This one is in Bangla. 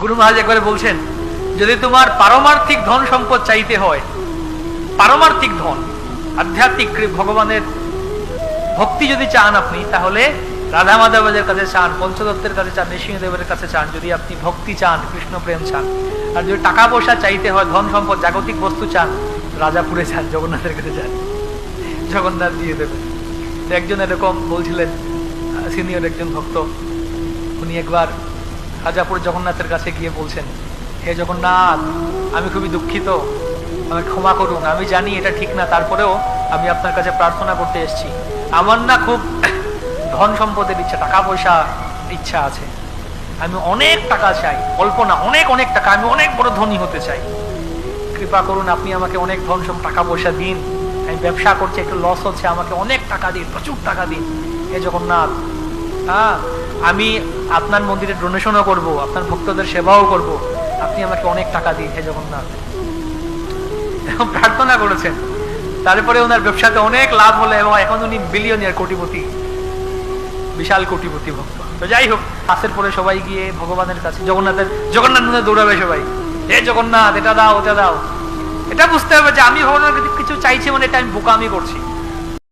গুরু মহারাজ একবারে বলছেন, যদি তোমার পারমার্থিক ধন সম্পদ চাইতে হয়, পারমার্থিক ধন, আধ্যাত্মিক ভগবানের ভক্তি যদি চান আপনি, তাহলে রাধা মাধবের কাছে চান, পঞ্চদত্তের কাছে চান, নৃসিংহদেবের কাছে চান, যদি আপনি ভক্তি চান, কৃষ্ণ প্রেম চান। আর যদি টাকা পয়সা চাইতে হয়, ধন সম্পদ, জাগতিক বস্তু চান, রাজাপুরে চান, জগন্নাথের কাছে চান, জগন্নাথ দিয়ে দেবেন। একজন এরকম বলছিলেন, সিনিয়র একজন ভক্ত, উনি একবার রাজাপুর জগন্নাথের কাছে গিয়ে বলছেন, হে জগন্নাথ, আমি খুবই দুঃখিত, আমাকে ক্ষমা করুন, আমি জানি এটা ঠিক না, তারপরেও আমি আপনার কাছে প্রার্থনা করতে এসেছি। আমার না খুব ধন সম্পদের ইচ্ছা, টাকা পয়সা ইচ্ছা আছে, আমি অনেক টাকা চাই, অল্প না, অনেক অনেক টাকা, আমি অনেক বড় ধনী হতে চাই, কৃপা করুন, আপনি আমাকে অনেক ধন টাকা পয়সা দিন, আমি ব্যবসা করছি, একটু লস হচ্ছে, আমাকে অনেক টাকা দিন, প্রচুর টাকা দিন হে জগন্নাথ। হ্যাঁ, আমি আপনার মন্দিরে ডোনেশনও করব, আপনার ভক্তদের সেবাও করব, আপনি আমাকে অনেক টাকা দিন হে জগন্নাথ। এরকম প্রার্থনা করেছেন। তারপরে ওনার ব্যবসাতে অনেক লাভ হলো এবং এখন উনি বিলিয়নিয়ার, কোটিপতি, বিশাল কোটিপতি ভক্ত। তো যাই হোক, পাশের পরে সবাই গিয়ে ভগবানের কাছে, জগন্নাথ মনে দৌড়াবে সবাই, হে জগন্নাথ, এটা দাও, ওটা দাও। এটা বুঝতে হবে যে আমি ভগবানের কিছু চাইছি মানে এটা আমি বোকামি করছি।